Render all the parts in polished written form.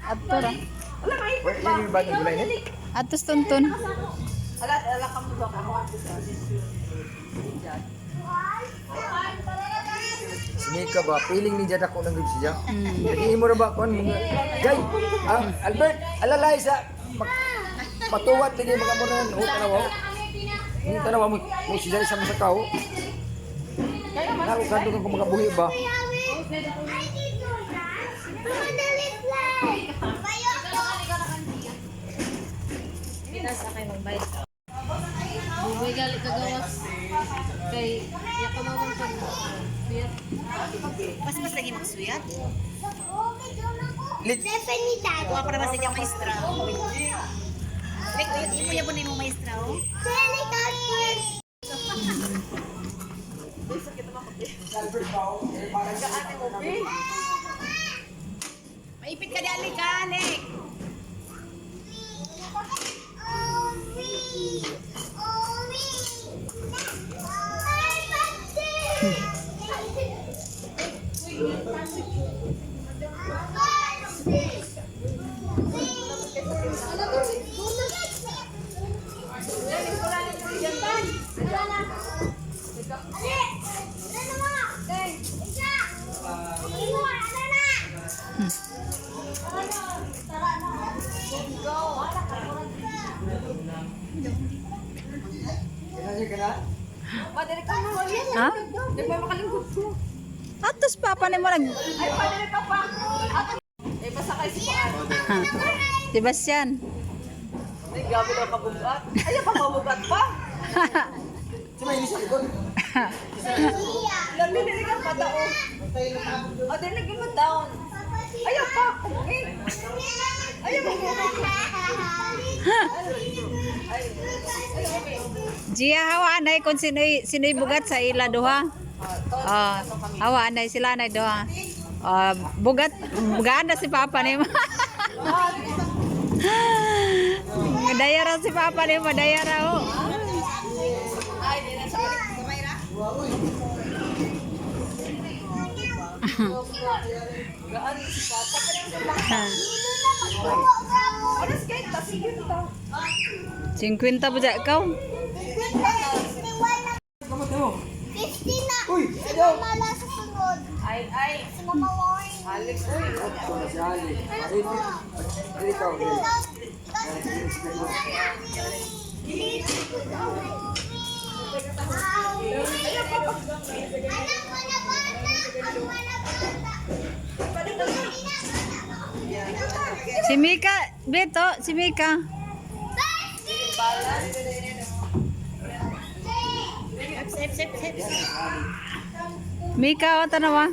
Ato ra. Wait, yung ba ng gulay niya? Atos tuntun. Ala ka mo ba ka? Mika ba? Piling ni Jada ko ng grip siya. Naging mo na ba? Jay, Albert, alalay sa matuwat lagi magamunan. Tanawa. Tanawa mo siya sa masakaw. Naku kanto kang mga buhi ba? Nasa kayo magbayad. Buhay galit ka gawas. Kay yako mo mong pag-suyat. Mas lagi magsuyat. Definidad. Kuha pa naman sa iyong maestra. Like, imo yabo na yung maestra, oh. Delicate first. Maipit ka di alikanik. Ha? Di ba makalingkod ko? Atos papa ni mo nag Ay, padali ka pa. Eh, pasakay si Paan. Sebastian. Ay, gabi na kabugat. Ay, pa mabugat pa. Sumay ni sa likod. Labi na rin ang mata, oh. O, dinig yung down. Ayaw pa. Ayaw pa. Gia hawa anay kung sinoy bugat sa ila duha. Hawa anay sila anay duha. Bugat na si papa ni mo. Dayara si papa ni mo, dayara ho. Ay, di na sa balik. Kamay ra. Gaan si Papa. Alas kayo, tasigin ta. 50 pa dyan ikaw. 50 na. Uy, Si ayaw. Mama la sa sunod. Ay. Si Mama Warren. Alex, uy. Ito na si Ali. Ali ikaw. Si Mika, Beto, si Mika. Sip. Mika, o tanawa.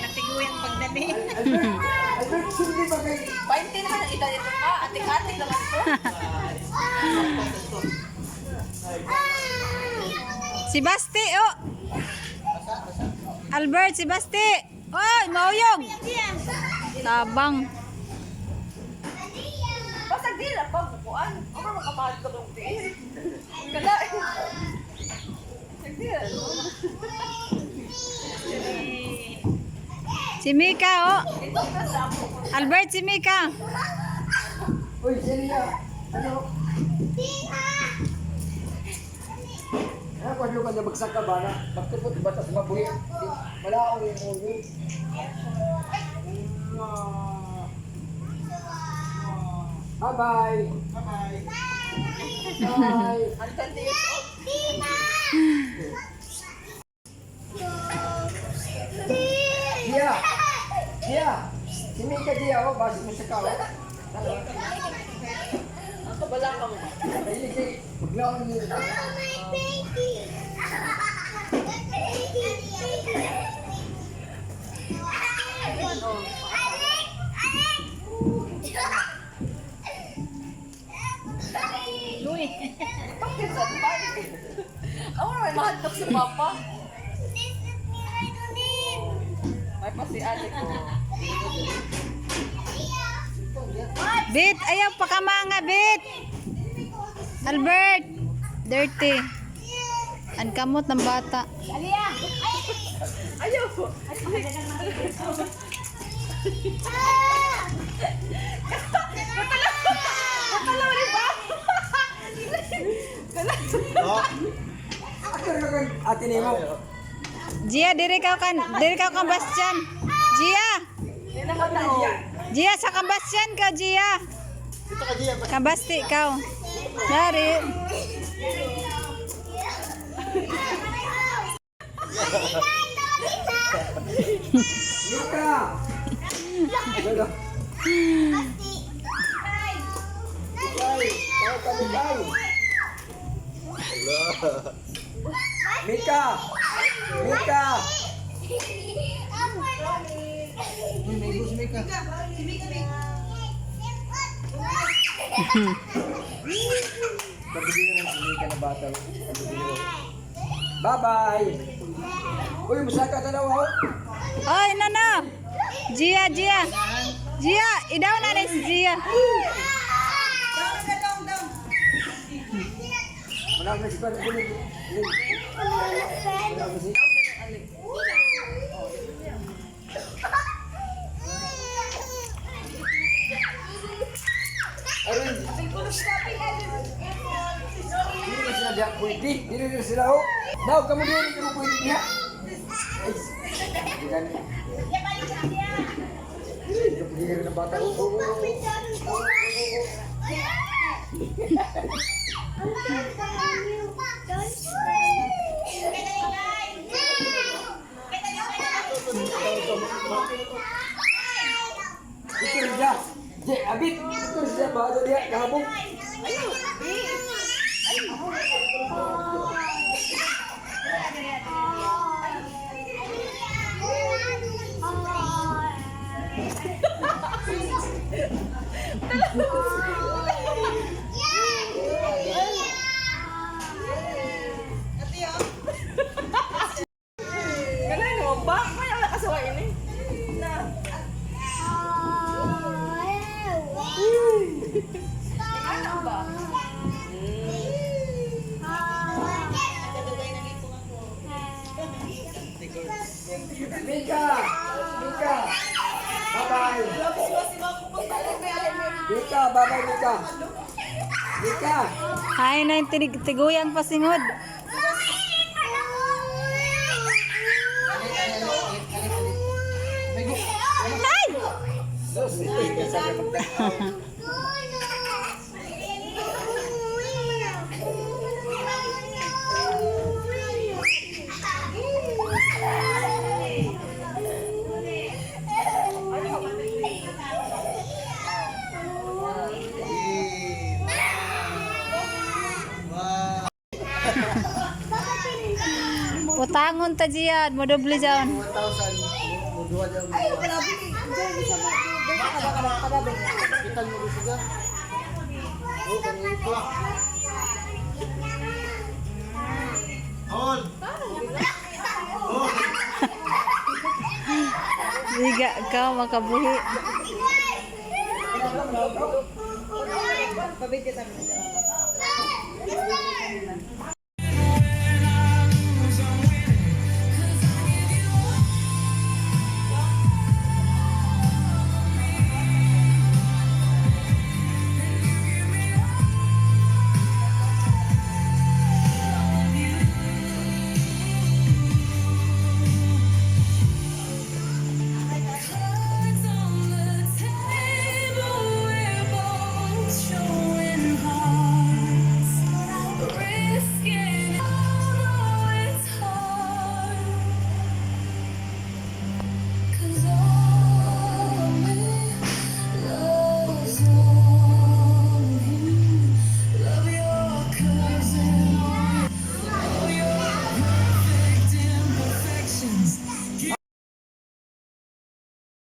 Natiguyang pagdali. Albert, hindi ba kayo? 20 naman ang ita dito pa. Atik-atik naman ito. Si Basti, oh. Albert, si Basti. Oy, mauyog. Tabang. Basta di lang pa bukuan. Ako makapahal ko ng tiis. Kalain. Sagdi lang. Si Mika, oh. Ito ka sa ako. Albert, si Mika. Uy, Celia. Ano? Ano kung ano ka na bagsak ka ba na? Magtupot ba sa mga buhi? Wala akong yung uwi. Bye-bye. Bye-bye. Bye. Ang 20 years old. Dia. Dia. Si Mika dia, oh, basi mo sa kawa. Ang kabala ka mo. Dahil kay maglaon niyo. Louie. Bakit sa bahay? Ako na may mahadlok si Papa. May pa si ate ko. Bit, ayaw pakamanga, Bit. Albert, dirty. Ang kamot ng bata. Ayaw. Katalaw rin ba? Ate Nemo. Gia, diri ka kan Bastian. Gia. Yan naman tao. Gia sa Bastian ka, Gia. Kabasti ka. Dari. Mika. Ganda. Mika. Mika. Pagbibilang ng Mika na bata. Bye-bye. Uy, masaka ka daw ako. Oy, nana. Gia, Gia. Gia, idaw na rin si Gia. Wala na si Pan. Wala na si. Aron. Dili na sila diya pwede. Dili na sila ho. Daw, kamu dili na pwede diya. Diyan. Dili na bata. Itu dia. Je, abit. Itu dia baru dia gabung. Ganun mo ba? Kaya wala kasawa ini. Na. Ano ba? Mika. Mika. Bye-bye. Mika, bye-bye Mika. Mika. Hay na yung tiguyang pasingod. Ay! Utangon ta diyan, mo doble diyan. Ayaw ka na bili. Diyan sa mga. Liga ka makabuhi. Pabigyan namin.